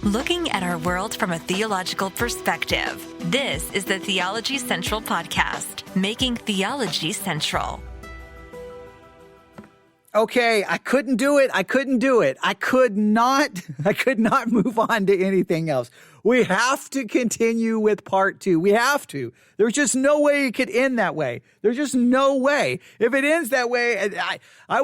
Looking at our world from a theological perspective. This is the Theology Central Podcast, making theology central. Okay, I couldn't do it. I could not move on to anything else. We have to continue with part 2. We have to. There's just no way it could end that way. There's just no way. If it ends that way, I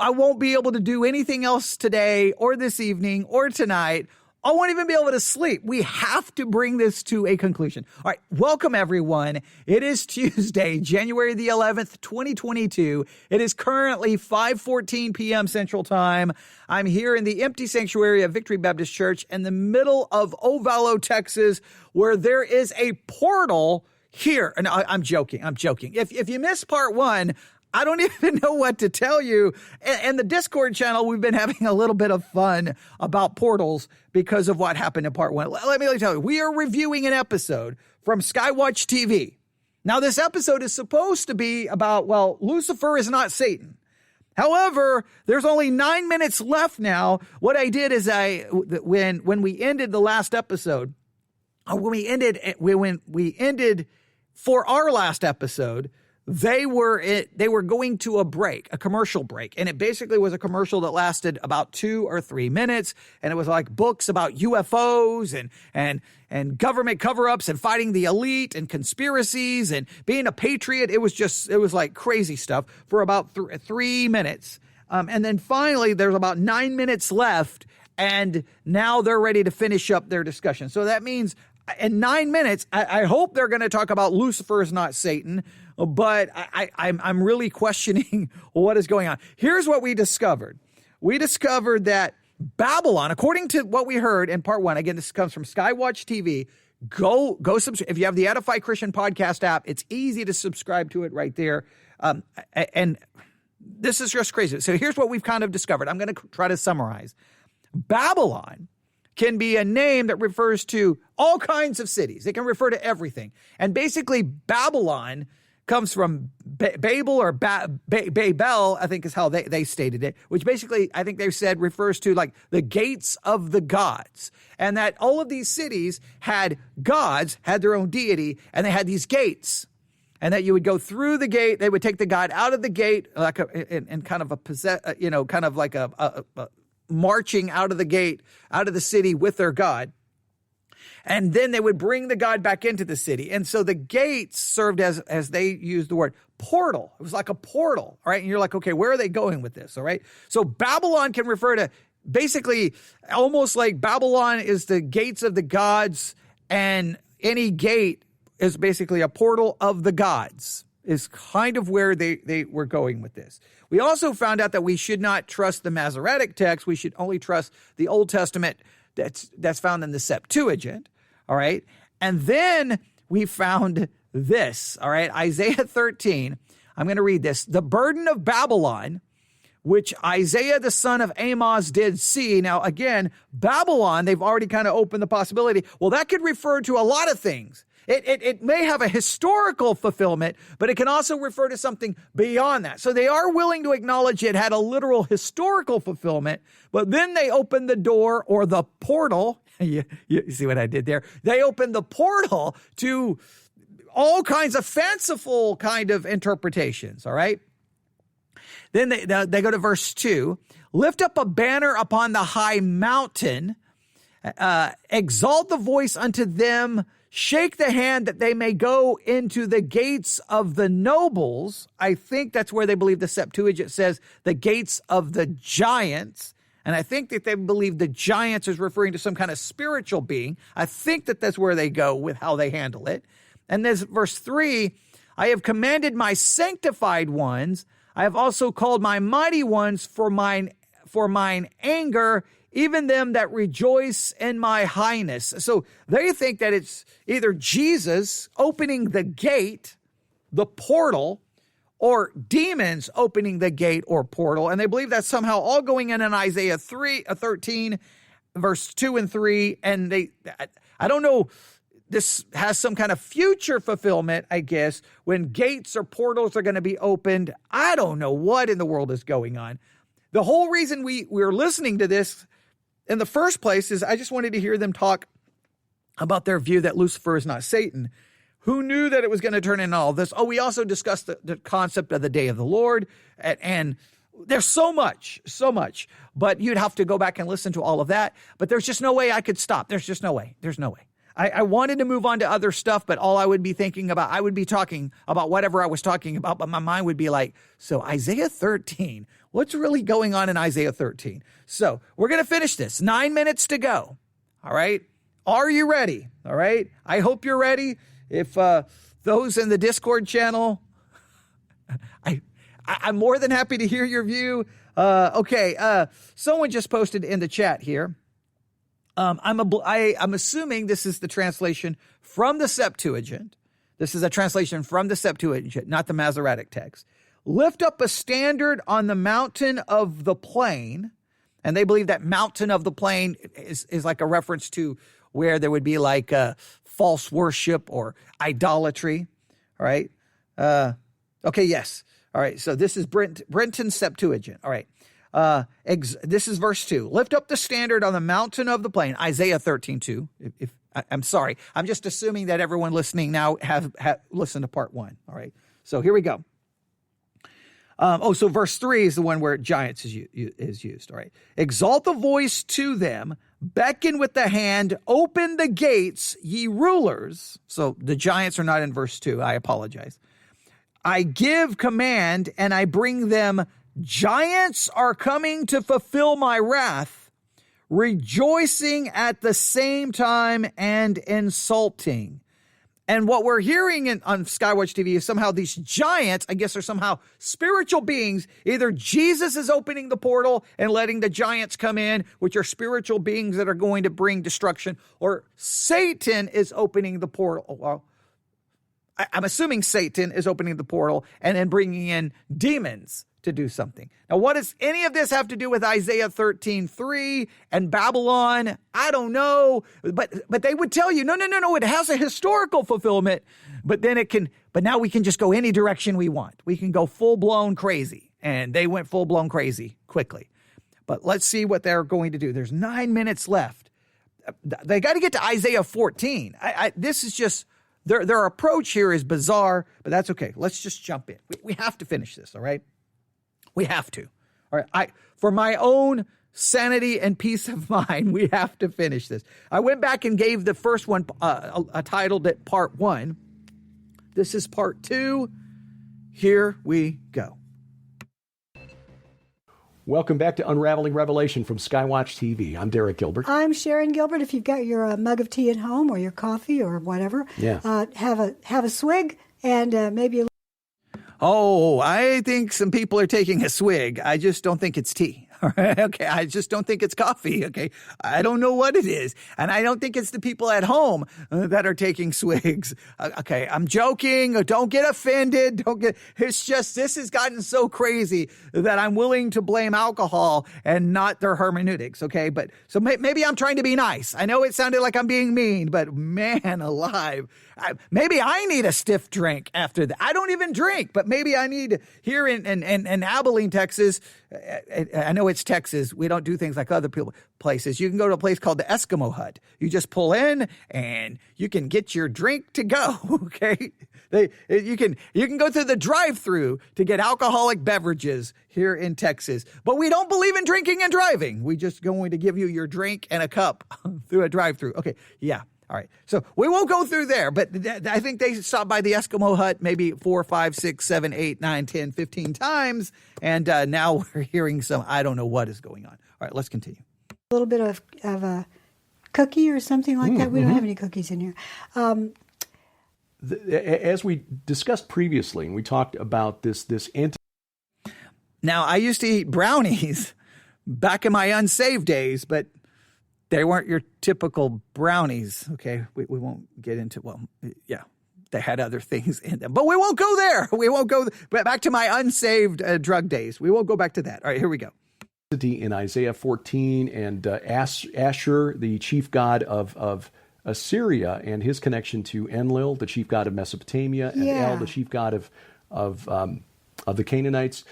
won't be able to do anything else today or this evening or tonight. I won't even be able to sleep. We have to bring this to a conclusion. All right. Welcome, everyone. It is Tuesday, January the 11th, 2022. It is currently 5:14 p.m. Central Time. I'm here in the empty sanctuary of Victory Baptist Church in the middle of Ovalo, Texas, where there is a portal here. And I'm joking. If you missed part 1, I don't even know what to tell you. And the Discord channel, we've been having a little bit of fun about portals because of what happened in part 1. Let me tell you, we are reviewing an episode from Skywatch TV. Now, this episode is supposed to be about, well, Lucifer is not Satan. However, there's only 9 minutes left now. What I did is when we ended the last episode, when we ended for our last episode, they were going to a commercial break. And it basically was a commercial that lasted about 2 or 3 minutes. And it was like books about UFOs and government cover-ups and fighting the elite and conspiracies and being a patriot. It was like crazy stuff for about 3 minutes. And then finally, there's about 9 minutes left. And now they're ready to finish up their discussion. So that means in 9 minutes, I hope they're going to talk about Lucifer is not Satan. But I'm really questioning what is going on. Here's what we discovered. We discovered that Babylon, according to what we heard in part 1, again, this comes from Skywatch TV. Go subscribe. If you have the Edify Christian podcast app, it's easy to subscribe to it right there. And this is just crazy. So here's what we've kind of discovered. I'm going to try to summarize. Babylon can be a name that refers to all kinds of cities. It can refer to everything. And basically, Babylon comes from Babel or Babel, I think is how they stated it, which basically I think they've said refers to like the gates of the gods. And that all of these cities had gods, had their own deity, and they had these gates. And that you would go through the gate, they would take the god out of the gate, like kind of like a marching out of the gate, out of the city with their god. And then they would bring the god back into the city. And so the gates served as they used the word portal. It was like a portal, all right? And you're like, okay, where are they going with this, all right? So Babylon can refer to basically almost like Babylon is the gates of the gods, and any gate is basically a portal of the gods, is kind of where they were going with this. We also found out that we should not trust the Masoretic text. We should only trust the Old Testament that's found in the Septuagint, all right? And then we found this, all right? Isaiah 13, I'm going to read this. The burden of Babylon, which Isaiah the son of Amos did see. Now, again, Babylon, they've already kind of opened the possibility. Well, that could refer to a lot of things. It may have a historical fulfillment, but it can also refer to something beyond that. So they are willing to acknowledge it had a literal historical fulfillment, but then they opened the door or the portal. You see what I did there? They opened the portal to all kinds of fanciful kind of interpretations, all right? Then they go to verse 2. Lift up a banner upon the high mountain, exalt the voice unto them, shake the hand that they may go into the gates of the nobles. I think that's where they believe the Septuagint says the gates of the giants. And I think that they believe the giants is referring to some kind of spiritual being. I think that that's where they go with how they handle it. And there's verse 3, I have commanded my sanctified ones. I have also called my mighty ones for mine anger, even them that rejoice in my highness. So they think that it's either Jesus opening the gate, the portal, or demons opening the gate or portal. And they believe that's somehow all going in Isaiah 13, verse 2 and 3. And I don't know, this has some kind of future fulfillment, I guess, when gates or portals are going to be opened. I don't know what in the world is going on. The whole reason we're listening to this in the first place is I just wanted to hear them talk about their view that Lucifer is not Satan. Who knew that it was going to turn into all this? Oh, we also discussed the concept of the day of the Lord. And there's so much, but you'd have to go back and listen to all of that. But there's just no way I could stop. There's just no way. There's no way. I wanted to move on to other stuff, but all I would be thinking about, I would be talking about whatever I was talking about, but my mind would be like, so Isaiah 13, what's really going on in Isaiah 13? So we're going to finish this. 9 minutes to go. All right. Are you ready? All right. I hope you're ready. If those in the Discord channel, I'm more than happy to hear your view. Okay. Someone just posted in the chat here. I'm assuming this is the translation from the Septuagint. This is a translation from the Septuagint, not the Masoretic text. Lift up a standard on the mountain of the plain. And they believe that mountain of the plain is like a reference to where there would be like false worship or idolatry. All right. Okay. Yes. All right. So this is Brenton's Septuagint. All right. This is verse 2. Lift up the standard on the mountain of the plain. Isaiah 13:2. I'm sorry. I'm just assuming that everyone listening now have listened to part 1. All right. So here we go. So verse 3 is the one where giants is used. All right. Exalt the voice to them, beckon with the hand, open the gates, ye rulers. So the giants are not in verse 2. I apologize. I give command and I bring them. Giants are coming to fulfill my wrath, rejoicing at the same time and insulting. And what we're hearing on Skywatch TV is somehow these giants, I guess, are somehow spiritual beings. Either Jesus is opening the portal and letting the giants come in, which are spiritual beings that are going to bring destruction, or Satan is opening the portal. Well, I'm assuming Satan is opening the portal and then bringing in demons to do something. Now, what does any of this have to do with Isaiah 13:3 and Babylon? I don't know, but they would tell you, no, it has a historical fulfillment, but now we can just go any direction we want. We can go full-blown crazy, and they went full-blown crazy quickly. But let's see what they're going to do. There's 9 minutes left. They got to get to Isaiah 14. This is just, their approach here is bizarre, but that's okay. Let's just jump in. We have to finish this, all right? We have to. All right. For my own sanity and peace of mind, we have to finish this. I went back and gave the first one, titled it Part 1. This is Part 2. Here we go. Welcome back to Unraveling Revelation from Skywatch TV. I'm Derek Gilbert. I'm Sharon Gilbert. If you've got your mug of tea at home or your coffee or whatever, have a swig and maybe a. Oh, I think some people are taking a swig. I just don't think it's tea. All right. Okay. I just don't think it's coffee. Okay. I don't know what it is. And I don't think it's the people at home that are taking swigs. Okay. I'm joking. Don't get offended. It's just, this has gotten so crazy that I'm willing to blame alcohol and not their hermeneutics. Okay. But so maybe I'm trying to be nice. I know it sounded like I'm being mean, but man alive. Maybe I need a stiff drink after that. I don't even drink, but maybe I need here in Abilene, Texas. I know it's Texas. We don't do things like other places. You can go to a place called the Eskimo Hut. You just pull in and you can get your drink to go. Okay. You can go through the drive-through to get alcoholic beverages here in Texas, but we don't believe in drinking and driving. We just going to give you your drink and a cup through a drive-through. Okay. Yeah. All right. So we won't go through there, but I think they stopped by the Eskimo Hut maybe 4, 5, 6, 7, 8, 9, 10, 15 times. And now we're hearing some, I don't know what is going on. All right, let's continue. A little bit of a cookie or something like that. We don't have any cookies in here. As we discussed previously, and we talked about this Now, I used to eat brownies back in my unsaved days, but they weren't your typical brownies, okay? We won't get into, they had other things in them. But we won't go there. We won't go back to my unsaved drug days. We won't go back to that. All right, here we go. In Isaiah 14, and Ashur, the chief god of Assyria, and his connection to Enlil, the chief god of Mesopotamia, and El, the chief god of the Canaanites.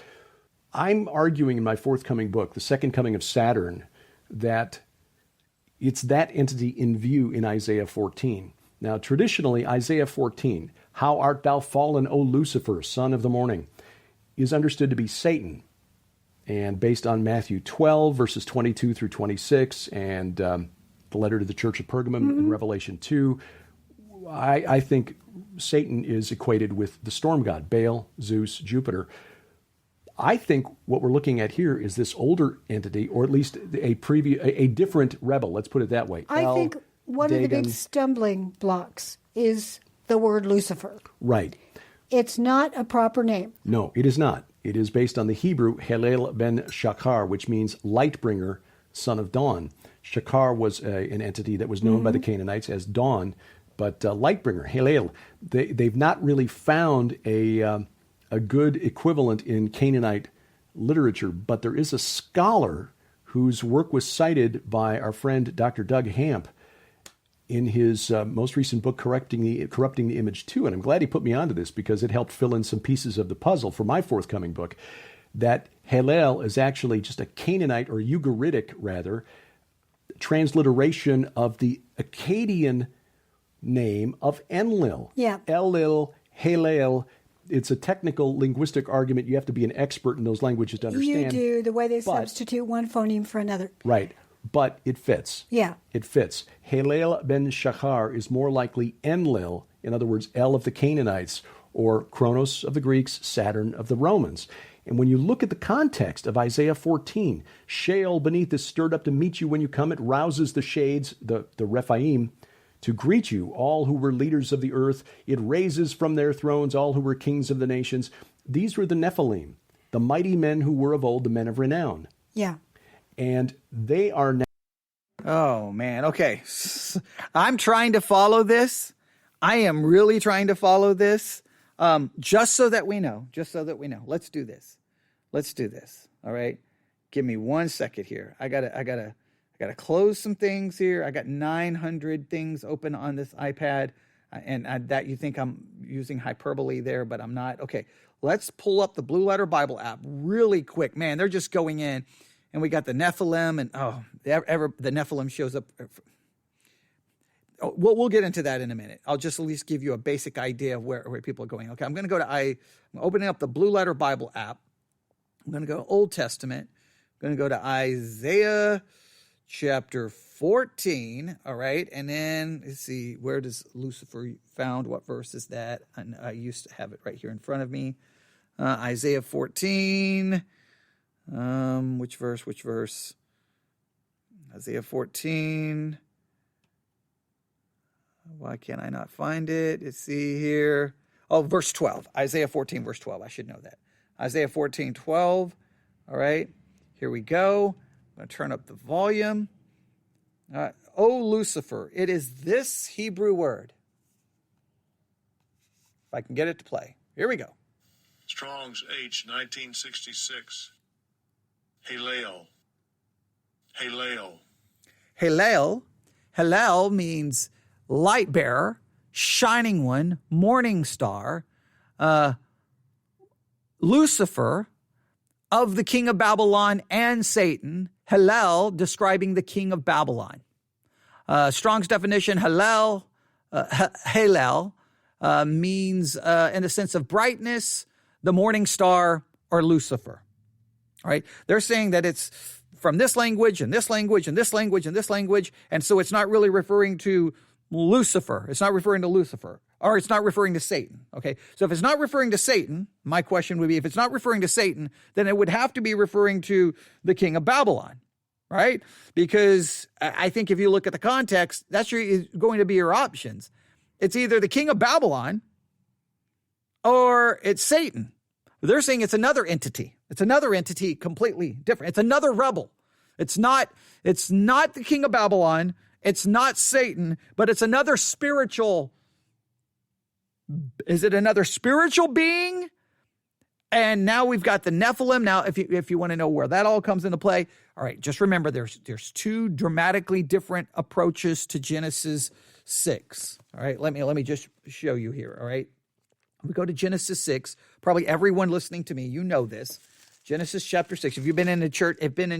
I'm arguing in my forthcoming book, The Second Coming of Saturn, that It's that entity in view in Isaiah 14. Now, traditionally, Isaiah 14, how art thou fallen, O Lucifer, son of the morning, is understood to be Satan. And based on Matthew 12, verses 22 through 26, and the letter to the church of Pergamum in Revelation 2, I think Satan is equated with the storm god, Baal, Zeus, Jupiter. I think what we're looking at here is this older entity, or at least a different rebel. Let's put it that way. I think one of the big stumbling blocks is the word Lucifer. Right. It's not a proper name. No, it is not. It is based on the Hebrew Helel ben Shachar, which means lightbringer, son of dawn. Shachar was an entity that was known by the Canaanites as dawn, but lightbringer, Helel. They've not really found a good equivalent in Canaanite literature, but there is a scholar whose work was cited by our friend Dr. Doug Hamp in his most recent book, Corrupting the Image 2. And I'm glad he put me onto this because it helped fill in some pieces of the puzzle for my forthcoming book, that Helel is actually just a Canaanite, or Ugaritic rather, transliteration of the Akkadian name of Enlil. Yeah. Elil, Helel. It's a technical linguistic argument. You have to be an expert in those languages to understand. You do, the way they substitute one phoneme for another. Right. But it fits. Yeah. It fits. Helel ben Shachar is more likely Enlil, in other words, El of the Canaanites, or Kronos of the Greeks, Saturn of the Romans. And when you look at the context of Isaiah 14, Sheol beneath is stirred up to meet you when you come. It rouses the shades, the Rephaim, to greet you, all who were leaders of the earth. It raises from their thrones all who were kings of the nations. These were the Nephilim, the mighty men who were of old, the men of renown. Yeah. And they are now. Oh, man. Okay. I'm trying to follow this. I am really trying to follow this. Just so that we know. Let's do this. All right. Give me 1 second here. I gotta close some things here. I got 900 things open on this iPad, and that you think I'm using hyperbole there, but I'm not. Okay, let's pull up the Blue Letter Bible app really quick. Man, they're just going in, and we got the Nephilim, and the Nephilim shows up. We'll get into that in a minute. I'll just at least give you a basic idea of where people are going. Okay, I'm going to go to I'm opening up the Blue Letter Bible app. I'm going to go to Old Testament. I'm going to go to Isaiah chapter 14, all right? And then, let's see, where does Lucifer found? What verse is that? And I used to have it right here in front of me. Isaiah 14. Which verse? Isaiah 14. Why can't I not find it? Let's see here. Oh, verse 12. Isaiah 14, verse 12. I should know that. Isaiah 14, 12. All right, here we go. I'm going to turn up the volume. O Lucifer, it is this Hebrew word. If I can get it to play. Here we go. Strong's H, 1966. Halel. Halel means light bearer, shining one, morning star. Lucifer, of the king of Babylon and Satan. Halel, describing the king of Babylon. Strong's definition, Halel means in the sense of brightness, the morning star, or Lucifer. All right, they're saying that it's from this language and this language and this language and this language, and so it's not really referring to Lucifer. It's not referring to Lucifer, or it's not referring to Satan. Okay, so if it's not referring to Satan, my question would be, if it's not referring to Satan, then it would have to be referring to the king of Babylon, right? Because I think if you look at the context, that's going to be your options. It's either the king of Babylon or it's Satan. They're saying it's another entity. It's another entity completely different. It's another rebel. It's not the king of Babylon. It's not Satan, but it's another spiritual. Is it another spiritual being? And now we've got the Nephilim. Now, if you want to know where that all comes into play, all right, just remember there's two dramatically different approaches to Genesis 6. All right, let me just show you here. All right, we go to Genesis 6. Probably everyone listening to me, you know this. Genesis chapter 6. If you've been in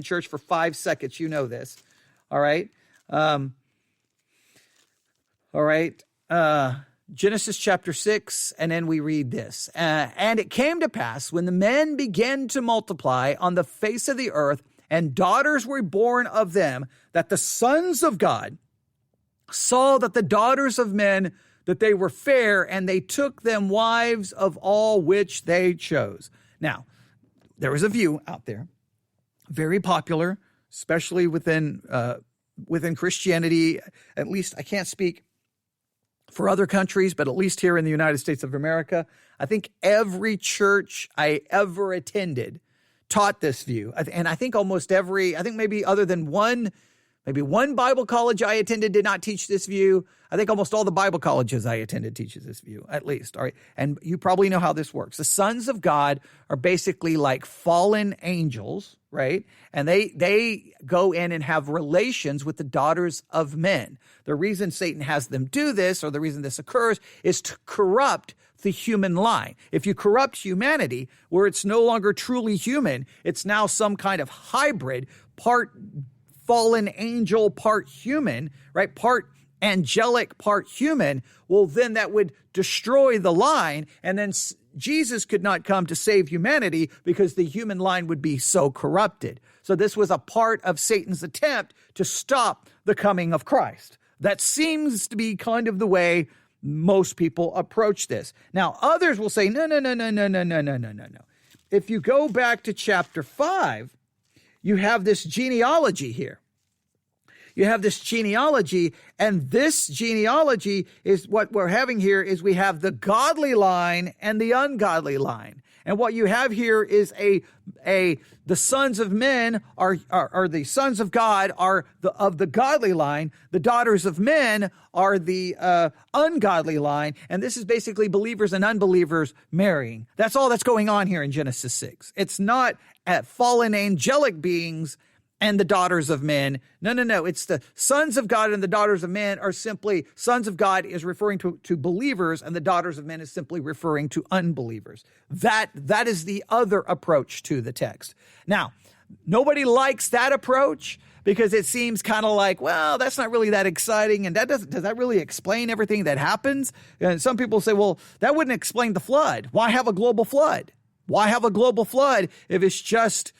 church for 5 seconds, you know this. All right. All right. Genesis chapter 6, and then we read this. And it came to pass when the men began to multiply on the face of the earth, and daughters were born of them, that the sons of God saw that the daughters of men, that they were fair, and they took them wives of all which they chose. Now, there was a view out there, very popular, especially within Christianity. At least I can't speak for other countries, but at least here in the United States of America, I think every church I ever attended taught this view. And I think almost every, I think maybe other than one Bible college I attended did not teach this view. I think almost all the Bible colleges I attended teaches this view, at least. All right. And you probably know how this works. The sons of God are basically like fallen angels, right? And they go in and have relations with the daughters of men. The reason Satan has them do this, or the reason this occurs, is to corrupt the human line. If you corrupt humanity, where it's no longer truly human, it's now some kind of hybrid, part fallen angel, part human, right? Part angelic, part human. Well, then that would destroy the line, and then Jesus could not come to save humanity because the human line would be so corrupted. So this was a part of Satan's attempt to stop the coming of Christ. That seems to be kind of the way most people approach this. Now, others will say, no. If you go back to chapter 5, you have this genealogy here. You have this genealogy, and this genealogy is what we're having here is we have the godly line and the ungodly line. And what you have here is the sons of men are the sons of God are of the godly line. The daughters of men are the ungodly line. And this is basically believers and unbelievers marrying. That's all that's going on here in Genesis 6. It's not fallen angelic beings and the daughters of men. No. It's the sons of God and the daughters of men are simply, sons of God is referring to believers, and the daughters of men is simply referring to unbelievers. That is the other approach to the text. Now, nobody likes that approach because it seems kind of like, well, that's not really that exciting, and does that really explain everything that happens? And some people say, well, that wouldn't explain the flood. Why have a global flood? Why have a global flood if it's just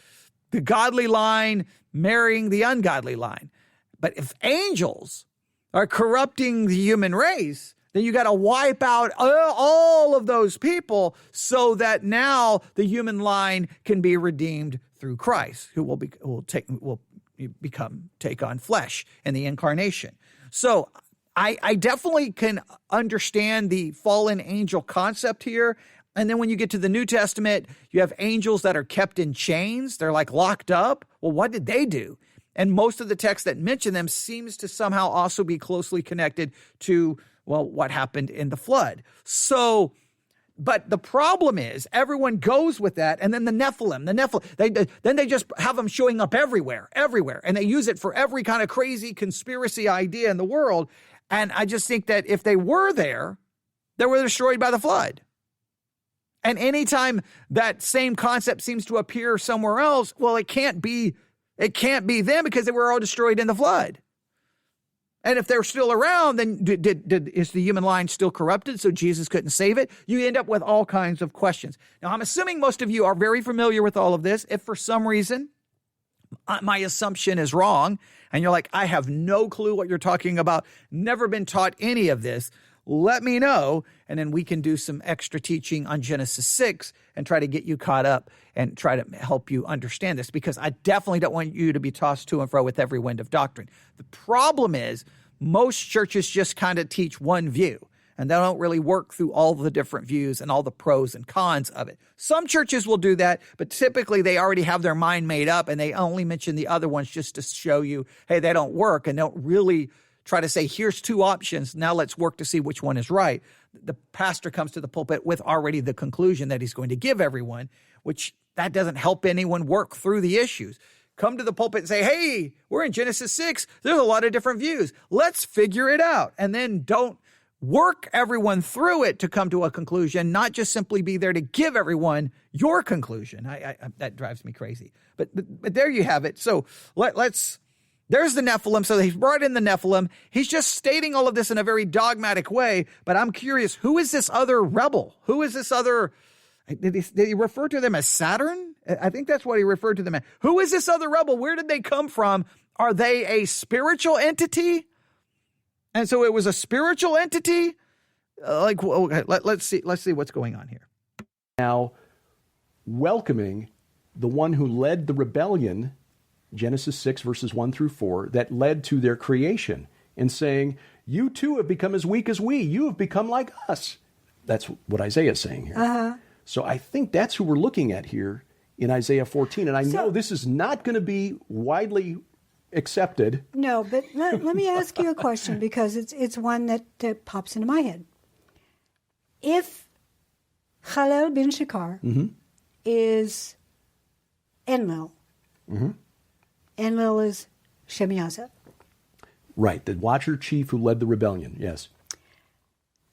the godly line marrying the ungodly line? But if angels are corrupting the human race, then you got to wipe out all of those people so that now the human line can be redeemed through Christ, who will take on flesh in the incarnation. So I definitely can understand the fallen angel concept here. And then when you get to the New Testament, you have angels that are kept in chains. They're like locked up. Well, what did they do? And most of the texts that mention them seems to somehow also be closely connected to, well, what happened in the flood. So, but the problem is everyone goes with that. And then the Nephilim, then they just have them showing up everywhere. And they use it for every kind of crazy conspiracy idea in the world. And I just think that if they were there, they were destroyed by the flood. And anytime that same concept seems to appear somewhere else, well, it can't be them because they were all destroyed in the flood. And if they're still around, then is the human line still corrupted so Jesus couldn't save it? You end up with all kinds of questions. Now, I'm assuming most of you are very familiar with all of this. If for some reason my assumption is wrong and you're like, I have no clue what you're talking about, never been taught any of this, let me know, and then we can do some extra teaching on Genesis 6 and try to get you caught up and try to help you understand this, because I definitely don't want you to be tossed to and fro with every wind of doctrine. The problem is most churches just kind of teach one view, and they don't really work through all the different views and all the pros and cons of it. Some churches will do that, but typically they already have their mind made up, and they only mention the other ones just to show you, hey, they don't work, and don't really try to say, here's two options. Now let's work to see which one is right. The pastor comes to the pulpit with already the conclusion that he's going to give everyone, which that doesn't help anyone work through the issues. Come to the pulpit and say, hey, we're in Genesis 6. There's a lot of different views. Let's figure it out. And then don't work everyone through it to come to a conclusion, not just simply be there to give everyone your conclusion. That drives me crazy. But there you have it. So let's There's the Nephilim. So he's brought in the Nephilim. He's just stating all of this in a very dogmatic way. But I'm curious, who is this other rebel? Who is this other? Did he refer to them as Saturn? I think that's what he referred to them as. Who is this other rebel? Where did they come from? Are they a spiritual entity? And so it was a spiritual entity? Okay, let's see what's going on here. Now, welcoming the one who led the rebellion, Genesis 6, verses 1 through 4, that led to their creation, and saying, you too have become as weak as we. You have become like us. That's what Isaiah is saying here. Uh-huh. So I think that's who we're looking at here in Isaiah 14. And I know this is not going to be widely accepted. No, but let me ask you a question, because it's one that pops into my head. If Khalil bin Shakar is Enlil, Enlil is Shemiyaza. Right, the watcher chief who led the rebellion, yes.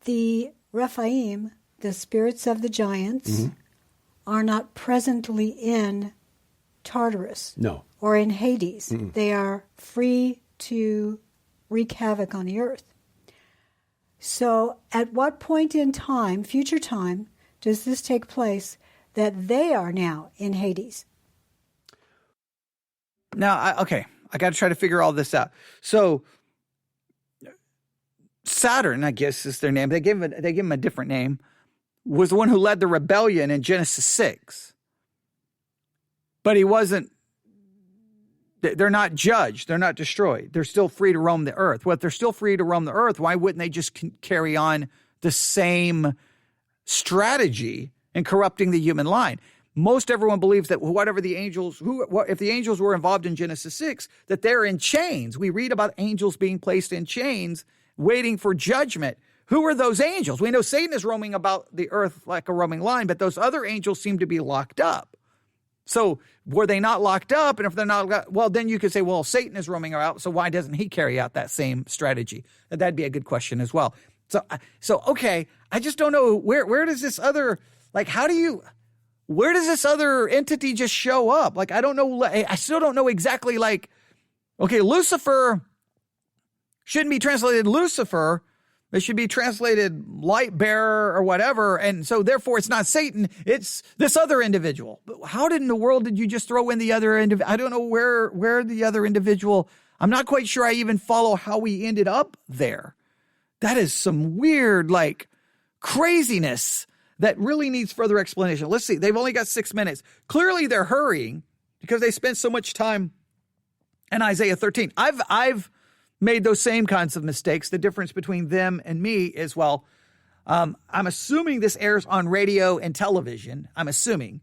The Rephaim, the spirits of the giants, are not presently in Tartarus. No. Or in Hades. They are free to wreak havoc on the earth. So at what point in time, future time, does this take place that they are now in Hades? Now, I got to try to figure all this out. So Saturn, I guess is their name. They give him a different name. Was the one who led the rebellion in Genesis 6. But he wasn't. They're not judged. They're not destroyed. They're still free to roam the earth. Well, if they're still free to roam the earth, why wouldn't they just carry on the same strategy in corrupting the human line? Most everyone believes that whatever the angels, if the angels were involved in Genesis 6, that they're in chains. We read about angels being placed in chains, waiting for judgment. Who are those angels? We know Satan is roaming about the earth like a roaming lion, but those other angels seem to be locked up. So were they not locked up? And if they're not, well, then you could say, well, Satan is roaming around, so why doesn't he carry out that same strategy? That'd be a good question as well. So okay, I just don't know where does this other, where does this other entity just show up? Like, I don't know. I still don't know exactly, okay, Lucifer shouldn't be translated Lucifer. It should be translated light bearer or whatever. And so therefore it's not Satan. It's this other individual. But how in the world did you just throw in the other individual? I don't know where the other individual, I'm not quite sure I even follow how we ended up there. That is some weird, craziness that really needs further explanation. Let's see. They've only got 6 minutes. Clearly they're hurrying because they spent so much time in Isaiah 13. I've made those same kinds of mistakes. The difference between them and me is, I'm assuming this airs on radio and television. I'm assuming.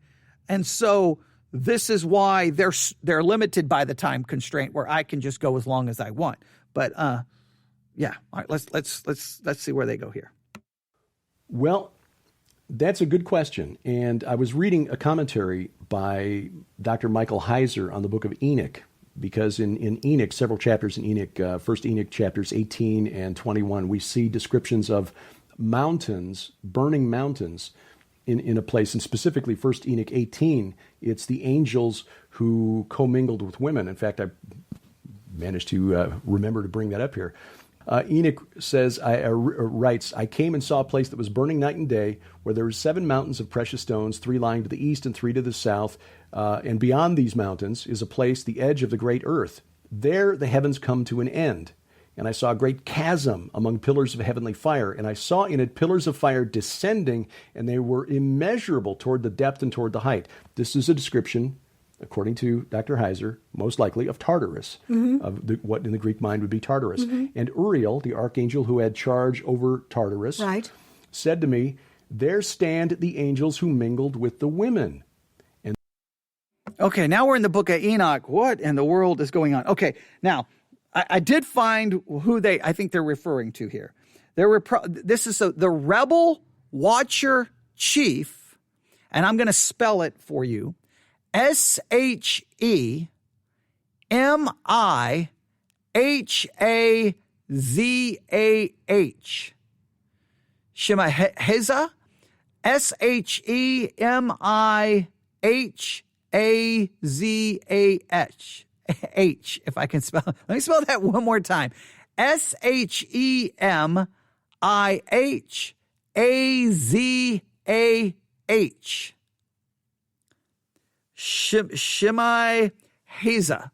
And so this is why they're limited by the time constraint where I can just go as long as I want. But yeah. All right, let's see where they go here. Well, that's a good question. And I was reading a commentary by Dr. Michael Heiser on the book of Enoch, because in Enoch, several chapters in Enoch, first Enoch chapters 18 and 21, we see descriptions of mountains, burning mountains in a place. And specifically, first Enoch 18, it's the angels who commingled with women. In fact, I managed to remember to bring that up here. Enoch says, writes, I came and saw a place that was burning night and day, where there were 7 mountains of precious stones, 3 lying to the east and 3 to the south. And beyond these mountains is a place, the edge of the great earth. There the heavens come to an end. And I saw a great chasm among pillars of heavenly fire. And I saw in it pillars of fire descending, and they were immeasurable toward the depth and toward the height. This is a description, according to Dr. Heiser, most likely of Tartarus, of what in the Greek mind would be Tartarus. And Uriel, the archangel who had charge over Tartarus, said to me, there stand the angels who mingled with the women. Okay, now we're in the book of Enoch. What in the world is going on? Okay, now, I did find who I think they're referring to here. This is the rebel watcher chief, and I'm going to spell it for you. Shemihazah, Shemihazah, Shemihazah, if I can spell. Let me spell that one more time. Shemihazah. Shemihazah.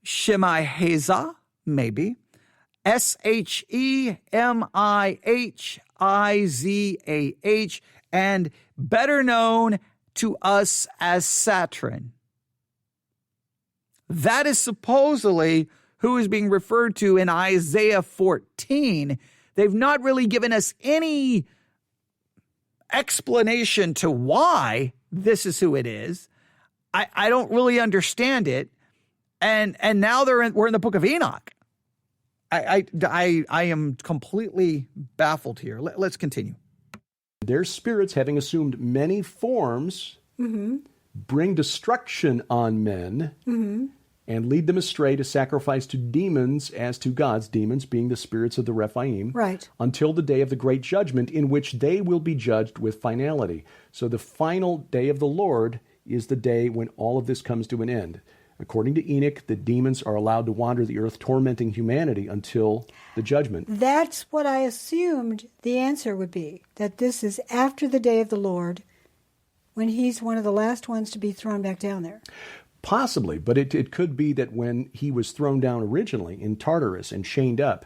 Shemihazah, maybe. Shemihizah, and better known to us as Saturn. That is supposedly who is being referred to in Isaiah 14. They've not really given us any explanation to why this is who it is. I don't really understand it. And now we're in the book of Enoch. I am completely baffled here. Let's continue. Their spirits, having assumed many forms, bring destruction on men and lead them astray to sacrifice to demons as to gods, demons being the spirits of the Rephaim, right, until the day of the great judgment, in which they will be judged with finality. So the final day of the Lord is the day when all of this comes to an end. According to Enoch, the demons are allowed to wander the earth, tormenting humanity until the judgment. That's what I assumed the answer would be, that this is after the day of the Lord, when he's one of the last ones to be thrown back down there. Possibly, but it could be that when he was thrown down originally in Tartarus and chained up,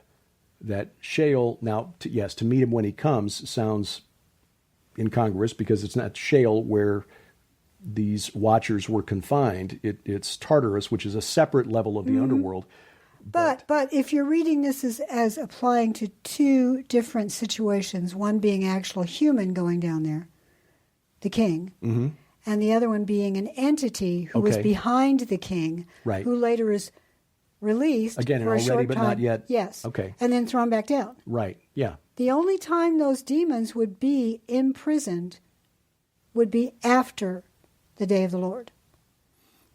that Sheol, now, to meet him when he comes, sounds incongruous because it's not Sheol where these watchers were confined. It's Tartarus, which is a separate level of the underworld. But if you're reading this as applying to two different situations, one being actual human going down there, the king, and the other one being an entity who was behind the king, right, who later is released again, for a already, short but time. not yet. Yes. Okay. And then thrown back down. Right. Yeah. The only time those demons would be imprisoned would be after the day of the Lord.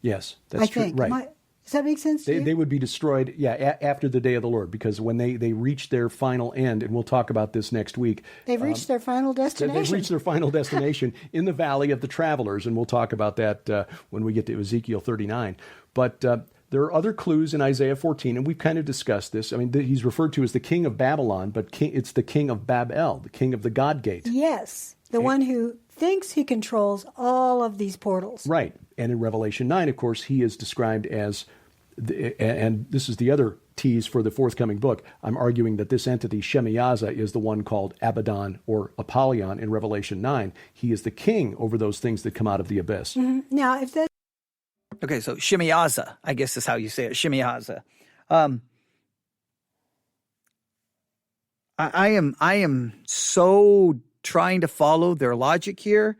Yes, that's true. I think. Right. Does that make sense to you? They would be destroyed, after the day of the Lord, because when they reach their final end, and we'll talk about this next week. They've reached their final destination. They've reached their final destination in the Valley of the Travelers, and we'll talk about that when we get to Ezekiel 39. But there are other clues in Isaiah 14, and we've kind of discussed this. I mean, he's referred to as the king of Babylon, but it's the king of Babel, the king of the God Gate. Yes, the one who thinks he controls all of these portals. Right. And in Revelation 9, of course, he is described as, and this is the other tease for the forthcoming book, I'm arguing that this entity, Shemihazah, is the one called Abaddon or Apollyon in Revelation 9. He is the king over those things that come out of the abyss. Mm-hmm. Now, if that... Okay, so Shemihazah, I guess is how you say it, Shemihazah. I am so trying to follow their logic here.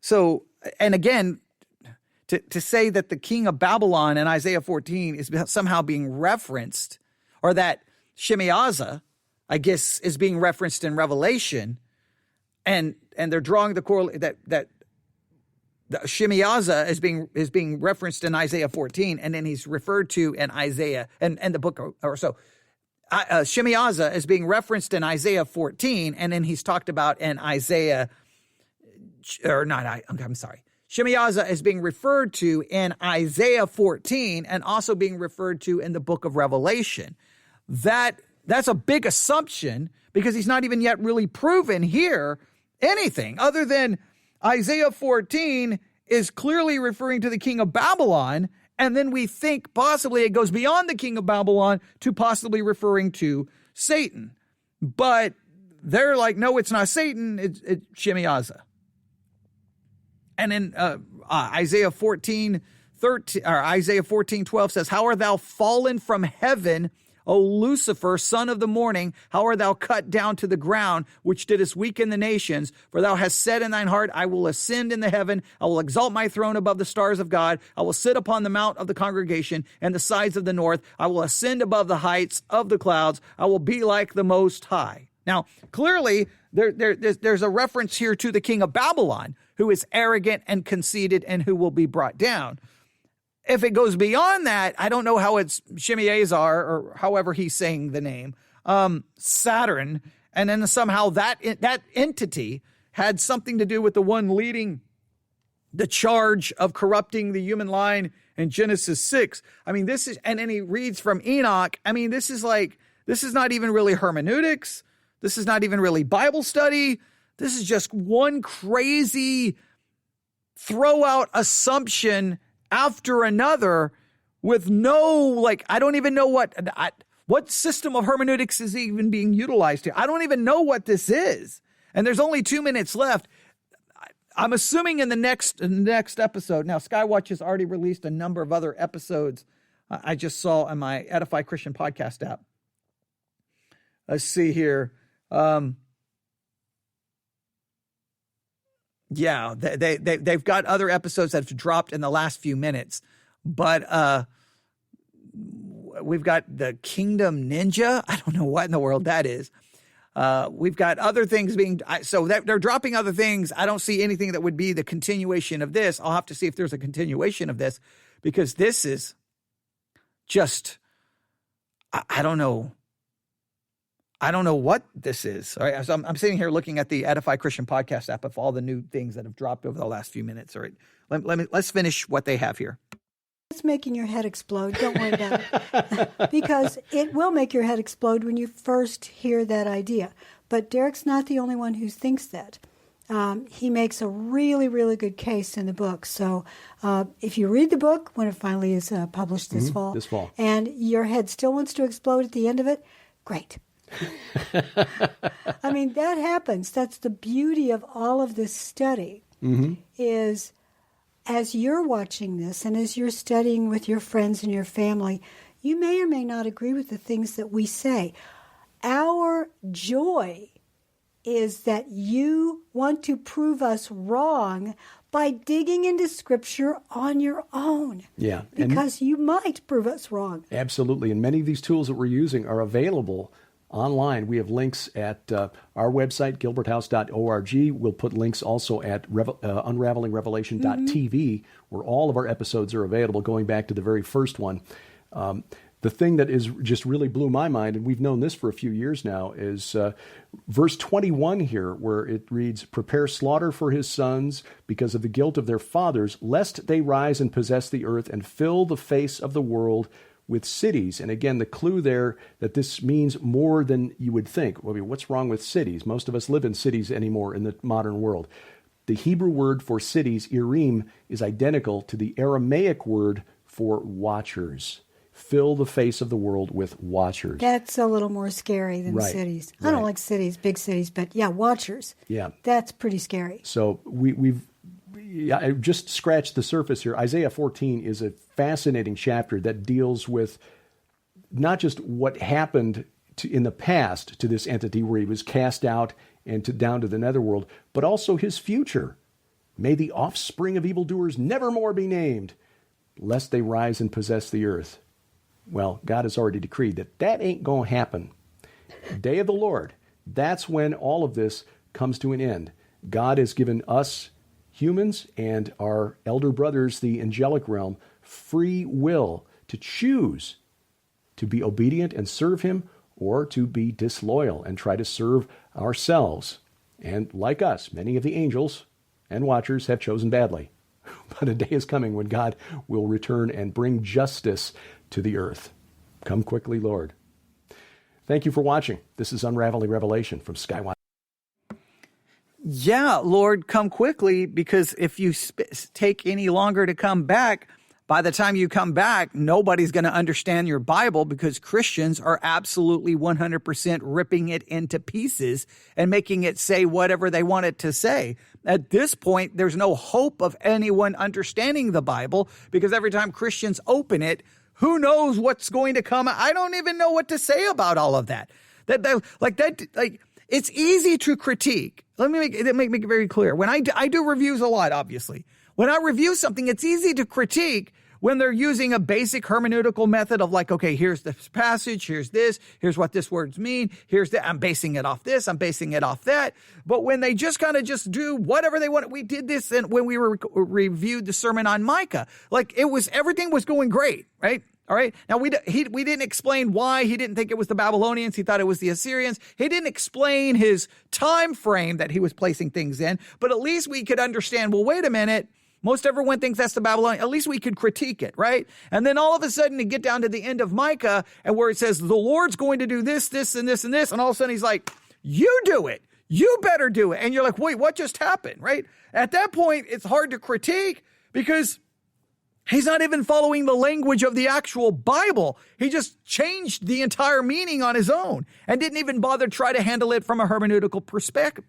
So, and again, to say that the king of Babylon in Isaiah 14 is somehow being referenced, or that Shemihazah, I guess, is being referenced in Revelation, and they're drawing the correlation that Shemihazah is being referenced in Isaiah 14, and then he's referred to in Isaiah and the book or so. Shemihazah is being referenced in Isaiah 14, and then he's talked about in Isaiah, or not, I'm sorry. Shemihazah is being referred to in Isaiah 14 and also being referred to in the book of Revelation. That's a big assumption because he's not even yet really proven here anything other than Isaiah 14 is clearly referring to the king of Babylon, and then we think possibly it goes beyond the king of Babylon to possibly referring to Satan. But they're like, no, it's not Satan, it's Shemihazah. And in Isaiah 14:12 says, "How art thou fallen from heaven, O Lucifer, son of the morning? How art thou cut down to the ground, which didst weaken the nations? For thou hast said in thine heart, I will ascend in the heaven. I will exalt my throne above the stars of God. I will sit upon the mount of the congregation and the sides of the north. I will ascend above the heights of the clouds. I will be like the Most High." Now, clearly, there's a reference here to the king of Babylon, who is arrogant and conceited and who will be brought down. If it goes beyond that, I don't know how it's Shemihazah or however he's saying the name, Saturn, and then somehow that entity had something to do with the one leading the charge of corrupting the human line in Genesis 6. I mean, this is, and then he reads from Enoch. I mean, this is not even really hermeneutics. This is not even really Bible study. This is just one crazy throw out assumption after another with no, I don't even know what system of hermeneutics is even being utilized here. I don't even know what this is. And there's only 2 minutes left. I'm assuming in the next episode. Now, Skywatch has already released a number of other episodes I just saw on my Edify Christian podcast app. Let's see here. Yeah, they've got other episodes that have dropped in the last few minutes, but we've got the Kingdom Ninja. I don't know what in the world that is. We've got other things so they're dropping other things. I don't see anything that would be the continuation of this. I'll have to see if there's a continuation of this, because this is just, I don't know. I don't know what this is. All right, so I'm sitting here looking at the Edify Christian podcast app of all the new things that have dropped over the last few minutes. All right, let's finish what they have here. It's making your head explode. Don't worry about it. Because it will make your head explode when you first hear that idea. But Derek's not the only one who thinks that. He makes a really, really good case in the book. So if you read the book when it finally is published this fall, and your head still wants to explode at the end of it, great. I mean, that happens. That's the beauty of all of this study, is as you're watching this and as you're studying with your friends and your family, you may or may not agree with the things that we say. Our joy is that you want to prove us wrong by digging into Scripture on your own. Yeah. Because you might prove us wrong. Absolutely. And many of these tools that we're using are available online. We have links at our website, gilberthouse.org. We'll put links also at unravelingrevelation.tv, where all of our episodes are available, going back to the very first one. The thing that is just really blew my mind, and we've known this for a few years now, is verse 21 here, where it reads, "Prepare slaughter for his sons because of the guilt of their fathers, lest they rise and possess the earth and fill the face of the world with cities." And again, the clue there that this means more than you would think. I mean, what's wrong with cities? Most of us live in cities anymore in the modern world. The Hebrew word for cities, irim, is identical to the Aramaic word for watchers. Fill the face of the world with watchers. That's a little more scary than cities. I don't like cities, big cities, but yeah, watchers. Yeah. That's pretty scary. So we've just scratched the surface here. Isaiah 14 is a fascinating chapter that deals with not just what happened in the past to this entity where he was cast out and down to the netherworld, but also his future. May the offspring of evildoers nevermore be named, lest they rise and possess the earth. Well, God has already decreed that ain't going to happen. Day of the Lord, that's when all of this comes to an end. God has given us humans and our elder brothers, the angelic realm, free will to choose to be obedient and serve him, or to be disloyal and try to serve ourselves. And like us, many of the angels and watchers have chosen badly. But a day is coming when God will return and bring justice to the earth. Come quickly, Lord. Thank you for watching. This is Unraveling Revelation from Skywatch. Yeah, Lord, come quickly, because if you take any longer to come back, by the time you come back, nobody's going to understand your Bible, because Christians are absolutely 100% ripping it into pieces and making it say whatever they want it to say. At this point, there's no hope of anyone understanding the Bible, because every time Christians open it, who knows what's going to come? I don't even know what to say about all of that. It's easy to critique. Let me make it very clear. When I do reviews a lot, obviously. When I review something, it's easy to critique when they're using a basic hermeneutical method of okay, here's this passage, here's this, here's what this words mean, here's that, I'm basing it off this, I'm basing it off that. But when they just kind of just do whatever they want, we did this when we reviewed the sermon on Micah. Everything was going great, right? All right. Now, we didn't explain why he didn't think it was the Babylonians. He thought it was the Assyrians. He didn't explain his time frame that he was placing things in. But at least we could understand, well, wait a minute. Most everyone thinks that's the Babylonian. At least we could critique it, right? And then all of a sudden, you get down to the end of Micah, and where it says the Lord's going to do this, this, and this, and this, and all of a sudden he's like, "You do it. You better do it." And you're like, "Wait, what just happened?" Right? At that point, it's hard to critique because he's not even following the language of the actual Bible. He just changed the entire meaning on his own and didn't even bother to try to handle it from a hermeneutical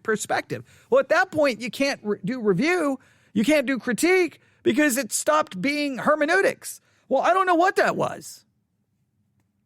perspective. Well, at that point, you can't do review. You can't do critique because it stopped being hermeneutics. Well, I don't know what that was.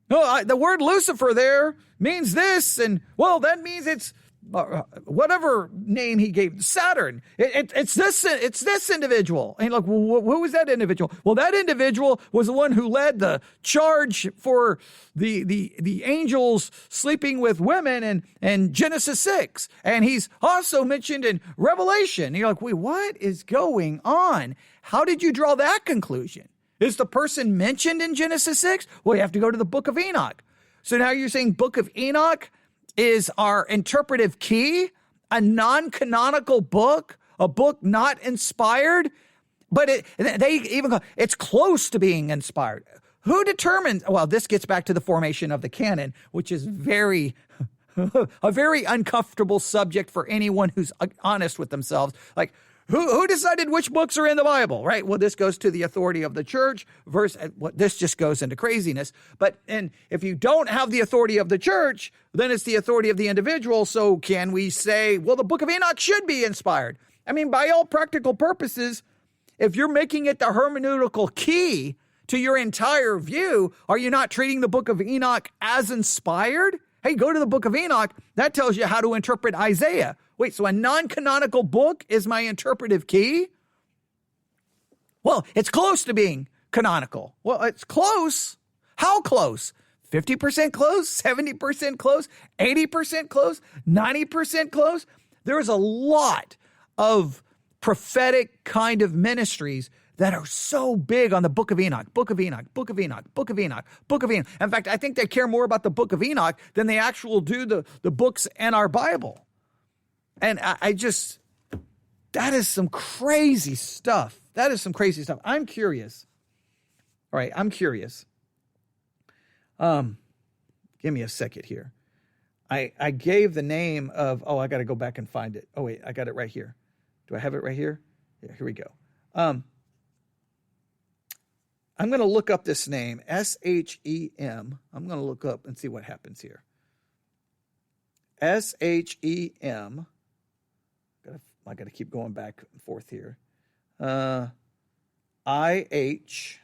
No, the word Lucifer there means this, and well, that means it's whatever name he gave, Saturn. It's this individual. And like, well, who was that individual? Well, that individual was the one who led the charge for the angels sleeping with women in Genesis 6. And he's also mentioned in Revelation. And you're like, wait, what is going on? How did you draw that conclusion? Is the person mentioned in Genesis 6? Well, you have to go to the book of Enoch. So now you're saying book of Enoch is our interpretive key, a non-canonical book, a book not inspired, but they even go, it's close to being inspired. Who determines? Well, this gets back to the formation of the canon, which is a very uncomfortable subject for anyone who's honest with themselves. Like, who decided which books are in the Bible, right? Well, this goes to the authority of the church versus this just goes into craziness. And if you don't have the authority of the church, then it's the authority of the individual. So can we say, well, the book of Enoch should be inspired? I mean, by all practical purposes, if you're making it the hermeneutical key to your entire view, are you not treating the book of Enoch as inspired? Hey, go to the book of Enoch. That tells you how to interpret Isaiah. Wait, so a non-canonical book is my interpretive key? Well, it's close to being canonical. Well, it's close. How close? 50% close? 70% close? 80% close? 90% close? There's a lot of prophetic kind of ministries that are so big on the book of Enoch, book of Enoch, book of Enoch, book of Enoch, book of Enoch. In fact, I think they care more about the book of Enoch than they actually do the books in our Bible. And I just, that is some crazy stuff. That is some crazy stuff. I'm curious. All right, I'm curious. Give me a second here. I gave the name of, I got to go back and find it. Oh, wait, I got it right here. Do I have it right here? Yeah, here we go. I'm going to look up this name, S-H-E-M. I'm going to look up and see what happens here. S-H-E-M. I got to keep going back and forth here. I-H.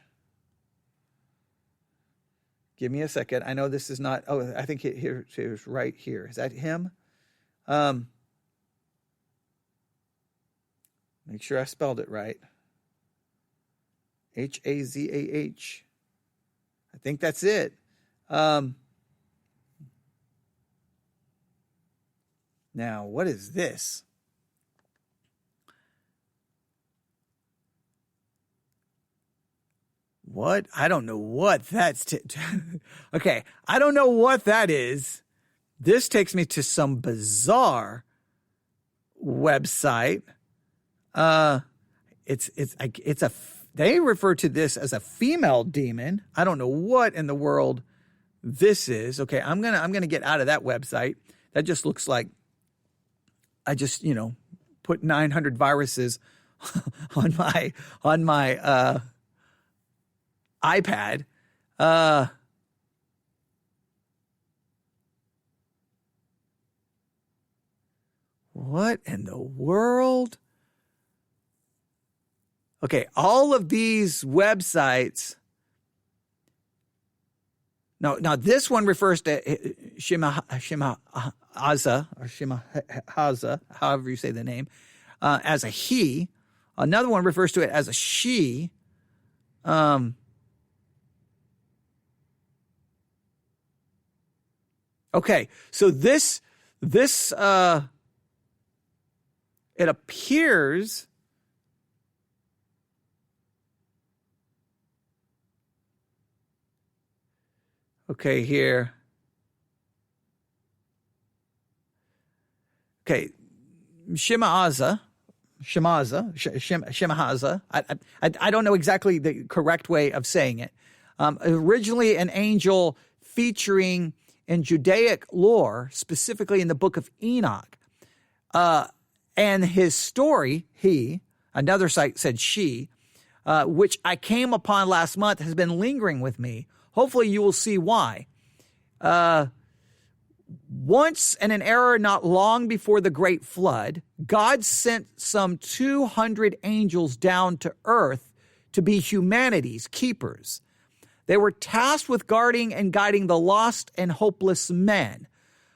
Give me a second. I know this is not, I think here's right here. Is that him? Make sure I spelled it right. H-A-Z-A-H. I think that's it. Now, what is this? What? I don't know what that's... Okay, I don't know what that is. This takes me to some bizarre website. They refer to this as a female demon. I don't know what in the world this is. Okay, I'm gonna get out of that website. That just looks like I just, put 900 viruses on my iPad. What in the world? Okay, all of these websites. Now this one refers to Shemahaza, or Shemahaza, however you say the name, as a he. Another one refers to it as a she. Okay, so this it appears okay here. Okay, Shemaaza, Shemahaza. I don't know exactly the correct way of saying it. Originally an angel featuring in Judaic lore, specifically in the book of Enoch. And his story, another site said she, which I came upon last month, has been lingering with me. Hopefully you will see why. Once in an era not long before the great flood, God sent some 200 angels down to earth to be humanity's keepers. They were tasked with guarding and guiding the lost and hopeless men,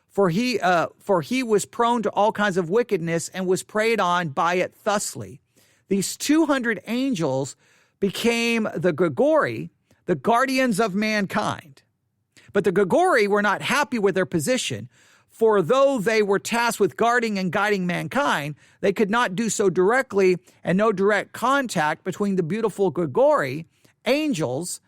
for he was prone to all kinds of wickedness and was preyed on by it thusly. These 200 angels became the Grigori, the guardians of mankind. But the Grigori were not happy with their position, for though they were tasked with guarding and guiding mankind, they could not do so directly, and no direct contact between the beautiful Grigori, angels,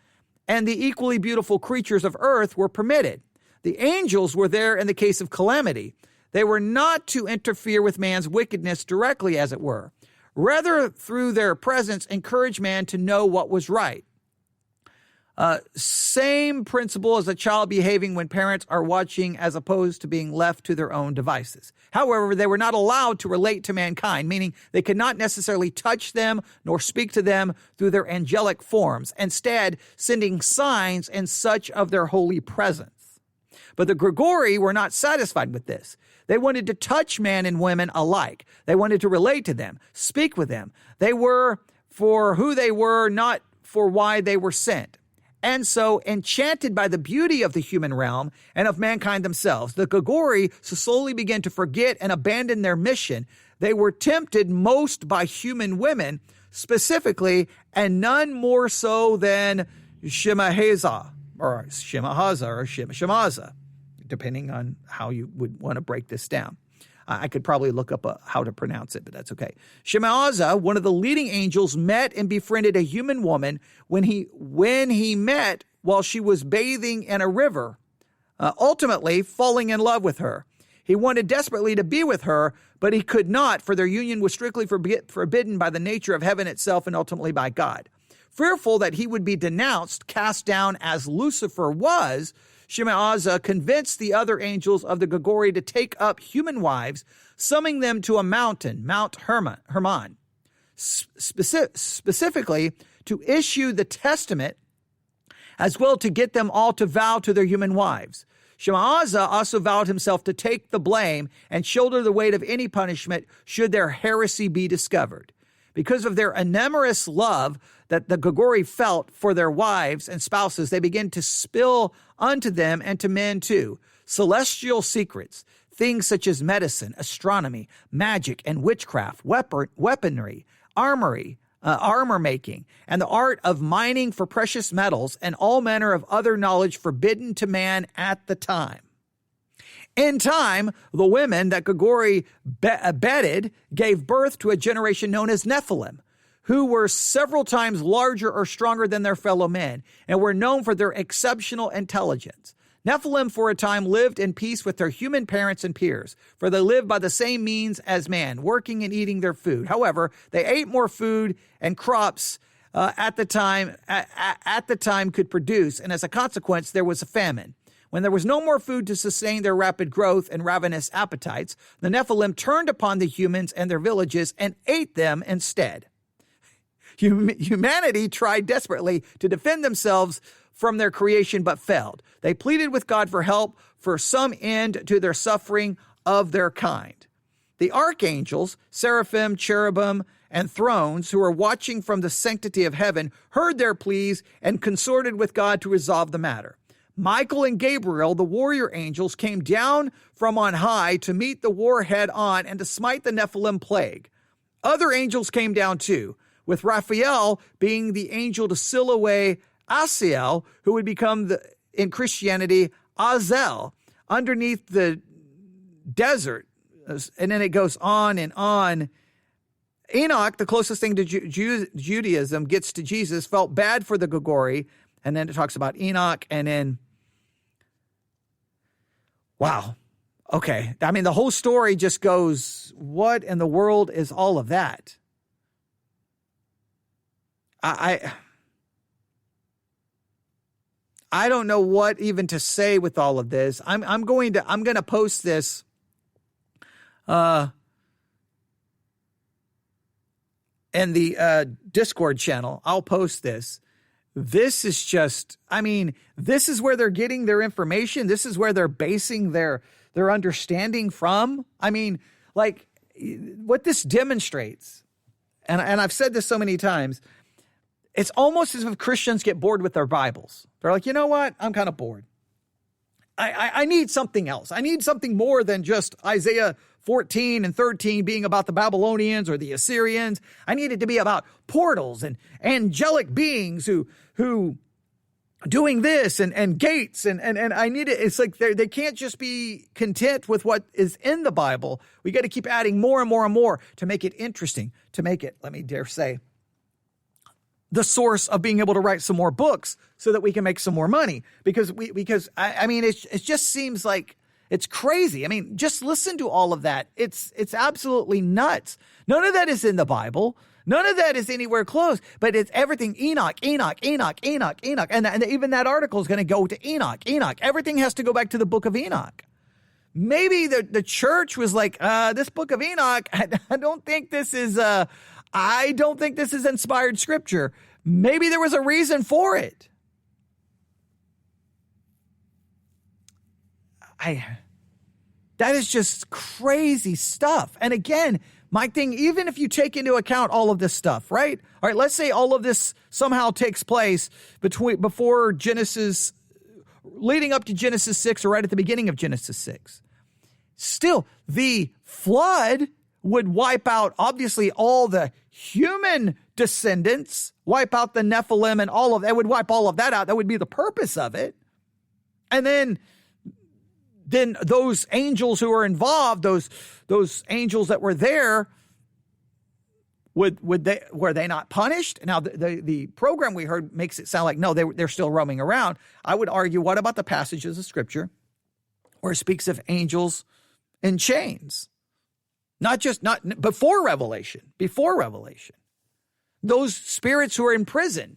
and the equally beautiful creatures of earth were permitted. The angels were there in the case of calamity. They were not to interfere with man's wickedness directly, as it were. Rather, through their presence, encourage man to know what was right. Same principle as a child behaving when parents are watching, as opposed to being left to their own devices. However, they were not allowed to relate to mankind, meaning they could not necessarily touch them nor speak to them through their angelic forms, instead sending signs and such of their holy presence. But the Grigori were not satisfied with this. They wanted to touch man and women alike. They wanted to relate to them, speak with them. They were for who they were, not for why they were sent. And so, enchanted by the beauty of the human realm and of mankind themselves, the Grigori so slowly began to forget and abandon their mission. They were tempted most by human women, specifically, and none more so than Shemahaza, depending on how you would want to break this down. I could probably look up how to pronounce it, but that's okay. Shemahaza, one of the leading angels, met and befriended a human woman when he met while she was bathing in a river, ultimately falling in love with her. He wanted desperately to be with her, but he could not, for their union was strictly forbidden by the nature of heaven itself and ultimately by God. Fearful that he would be denounced, cast down as Lucifer was, Shemahaza convinced the other angels of the Grigori to take up human wives, summoning them to a mountain, Mount Hermon, specifically to issue the testament, as well to get them all to vow to their human wives. Shemahaza also vowed himself to take the blame and shoulder the weight of any punishment should their heresy be discovered. Because of their enormous love that the Grigori felt for their wives and spouses, they began to spill unto them and to men too celestial secrets, things such as medicine, astronomy, magic, and witchcraft, weaponry, armor making, and the art of mining for precious metals, and all manner of other knowledge forbidden to man at the time. In time, the women that Grigori bedded gave birth to a generation known as Nephilim, who were several times larger or stronger than their fellow men, and were known for their exceptional intelligence. Nephilim for a time lived in peace with their human parents and peers, for they lived by the same means as man, working and eating their food. However, they ate more food and crops at the time could produce, and as a consequence, there was a famine. When there was no more food to sustain their rapid growth and ravenous appetites, the Nephilim turned upon the humans and their villages and ate them instead. Humanity tried desperately to defend themselves from their creation, but failed. They pleaded with God for help for some end to their suffering of their kind. The archangels, seraphim, cherubim, and thrones, who were watching from the sanctity of heaven, heard their pleas and consorted with God to resolve the matter. Michael and Gabriel, the warrior angels, came down from on high to meet the war head on and to smite the Nephilim plague. Other angels came down too, with Raphael being the angel to seal away Asiel, who would become, in Christianity, Azel, underneath the desert. And then it goes on and on. Enoch, the closest thing to Judaism, gets to Jesus, felt bad for the Grigori. And then it talks about Enoch, and then, wow. Okay. I mean, the whole story just goes, what in the world is all of that? I don't know what even to say with all of this. I'm going to post this in the Discord channel. I'll post this. This is just, I mean, this is where they're getting their information. This is where they're basing their understanding from. I mean, like, what this demonstrates, and I've said this so many times, it's almost as if Christians get bored with their Bibles. They're like, you know what? I'm kind of bored. I need something else. I need something more than just Isaiah 14 and 13 being about the Babylonians or the Assyrians. I need it to be about portals and angelic beings who doing this and gates and I need it. It's like they can't just be content with what is in the Bible. We got to keep adding more and more and more to make it interesting, to make it, let me dare say, the source of being able to write some more books so that we can make some more money. Because I mean, it just seems like it's crazy. I mean, just listen to all of that. It's absolutely nuts. None of that is in the Bible. None of that is anywhere close, but it's everything Enoch. And even that article is going to go to Enoch. Everything has to go back to the book of Enoch. Maybe the church was like, this book of Enoch, I don't think this is inspired scripture. Maybe there was a reason for it. That is just crazy stuff. And again, my thing, even if you take into account all of this stuff, right? All right, let's say all of this somehow takes place before Genesis, leading up to Genesis 6 or right at the beginning of Genesis 6. Still, the flood would wipe out, obviously, all the human descendants, wipe out the Nephilim and all of that, would wipe all of that out. That would be the purpose of it. And then those angels who are involved, those angels that were there, were they not punished? Now, the program we heard makes it sound like, no, they're still roaming around. I would argue, what about the passages of Scripture where it speaks of angels in chains? Not before Revelation. Those spirits who are in prison.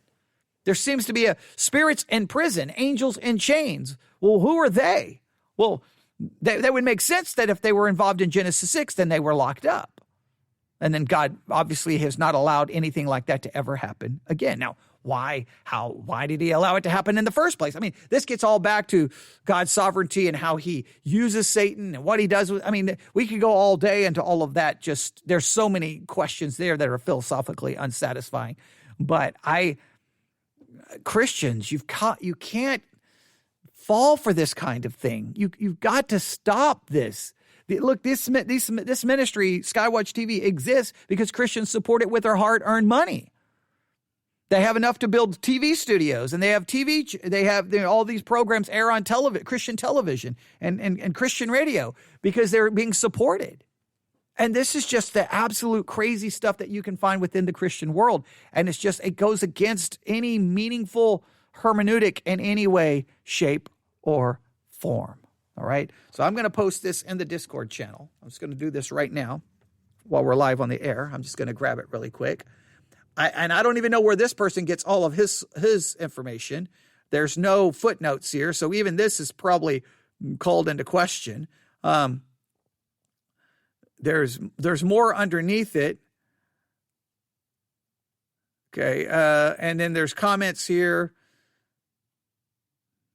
There seems to be spirits in prison, angels in chains. Well, who are they? Well, that would make sense that if they were involved in Genesis 6, then they were locked up. And then God obviously has not allowed anything like that to ever happen again. Now, why did he allow it to happen in the first place? I mean, this gets all back to God's sovereignty and how he uses Satan and what he does with, I mean, we could go all day into all of that. Just, there's so many questions there that are philosophically unsatisfying. But Christians, you can't fall for this kind of thing. You've got to stop this. Look, this ministry, Skywatch TV, exists because Christians support it with their hard-earned money. They have enough to build TV studios, and they have all these programs air on Christian television and Christian radio because they're being supported. And this is just the absolute crazy stuff that you can find within the Christian world. And it goes against any meaningful hermeneutic in any way, shape, or form. All right. So I'm going to post this in the Discord channel. I'm just going to do this right now while we're live on the air. I'm just going to grab it really quick. I don't even know where this person gets all of his information. There's no footnotes here. So even this is probably called into question. There's more underneath it. Okay. And then there's comments here.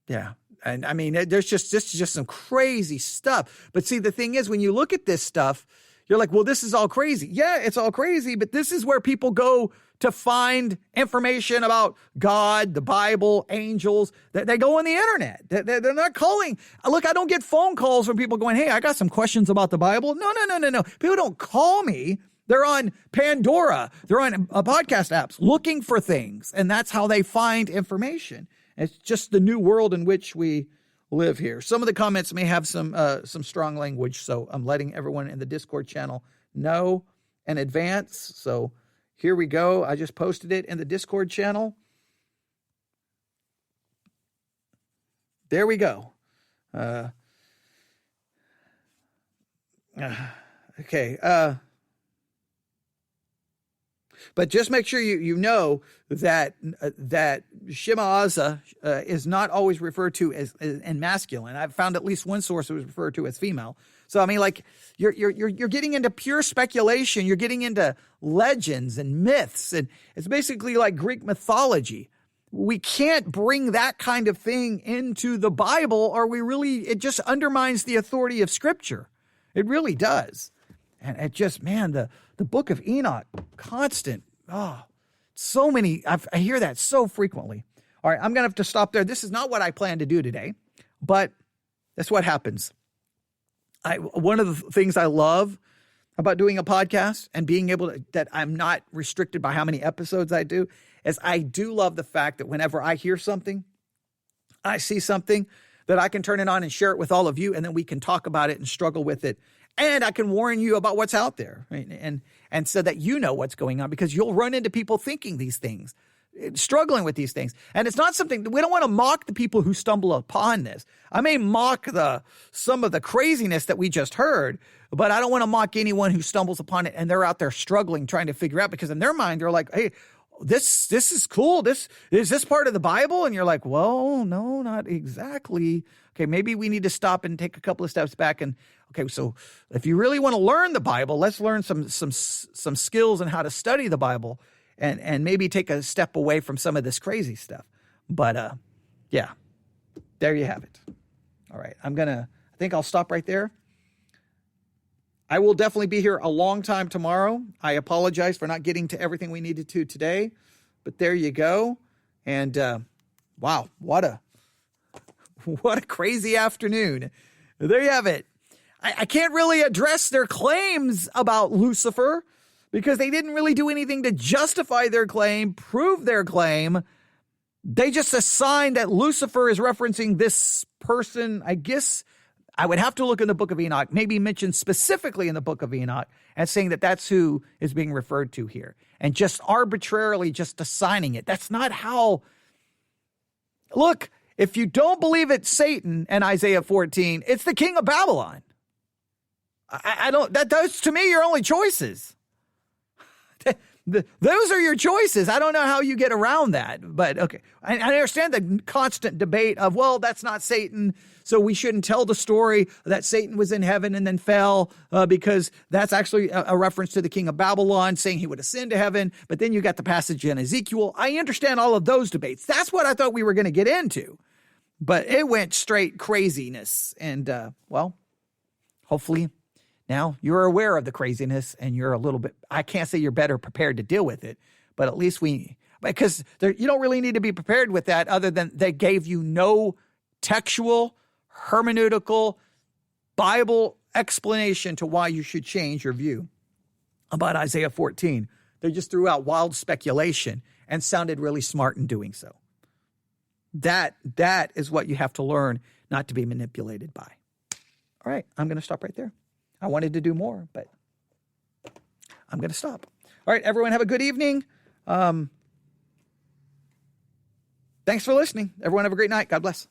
Yeah. And I mean, this is just some crazy stuff. But see, the thing is, when you look at this stuff, you're like, well, this is all crazy. Yeah, it's all crazy. But this is where people go to find information about God, the Bible, angels. They go on the internet. They're not calling. Look, I don't get phone calls from people going, hey, I got some questions about the Bible. No. People don't call me. They're on Pandora. They're on podcast apps looking for things. And that's how they find information. It's just the new world in which we live here. Some of the comments may have some strong language, so I'm letting everyone in the Discord channel know in advance. So here we go. I just posted it in the Discord channel. There we go. Okay. But just make sure you know that Shema'azah is not always referred to as in masculine. I've found at least one source that was referred to as female. So I mean, like you're getting into pure speculation. You're getting into legends and myths, and it's basically like Greek mythology. We can't bring that kind of thing into the Bible, or it just undermines the authority of Scripture. It really does. And it just, man, the book of Enoch, constant. So many. I hear that so frequently. All right, I'm going to have to stop there. This is not what I plan to do today, but that's what happens. One of the things I love about doing a podcast and being able to, that I'm not restricted by how many episodes I do, is I do love the fact that whenever I hear something, I see something, that I can turn it on and share it with all of you, and then we can talk about it and struggle with it. And I can warn you about what's out there, right? And so that you know what's going on, because you'll run into people thinking these things, struggling with these things. And it's not something, we don't want to mock the people who stumble upon this. I may mock some of the craziness that we just heard, but I don't want to mock anyone who stumbles upon it and they're out there struggling, trying to figure out, because in their mind, they're like, hey, this is cool. Is this part of the Bible? And you're like, well, no, not exactly. Okay, maybe we need to stop and take a couple of steps back. And okay, so if you really want to learn the Bible, let's learn some skills on how to study the Bible, and maybe take a step away from some of this crazy stuff. But yeah, there you have it. All right, I think I'll stop right there. I will definitely be here a long time tomorrow. I apologize for not getting to everything we needed to today, but there you go. And wow, what a crazy afternoon. There you have it. I can't really address their claims about Lucifer because they didn't really do anything to justify their claim, prove their claim. They just assign that Lucifer is referencing this person. I guess I would have to look in the book of Enoch, maybe mentioned specifically in the book of Enoch, and saying that that's who is being referred to here, and just arbitrarily just assigning it. That's not how. Look, if you don't believe it's Satan and Isaiah 14, it's the king of Babylon. I don't, those to me, your only choices. Those are your choices. I don't know how you get around that, but okay. I understand the constant debate of, well, that's not Satan, so we shouldn't tell the story that Satan was in heaven and then fell, because that's actually a reference to the king of Babylon saying he would ascend to heaven. But then you got the passage in Ezekiel. I understand all of those debates. That's what I thought we were going to get into, but it went straight craziness. And well, hopefully now you're aware of the craziness, and you're a little bit, I can't say you're better prepared to deal with it, but at least because you don't really need to be prepared with that, other than they gave you no textual, hermeneutical, Bible explanation to why you should change your view about Isaiah 14. They just threw out wild speculation and sounded really smart in doing so. That is what you have to learn not to be manipulated by. All right, I'm going to stop right there. I wanted to do more, but I'm going to stop. All right, everyone, have a good evening. Thanks for listening. Everyone have a great night. God bless.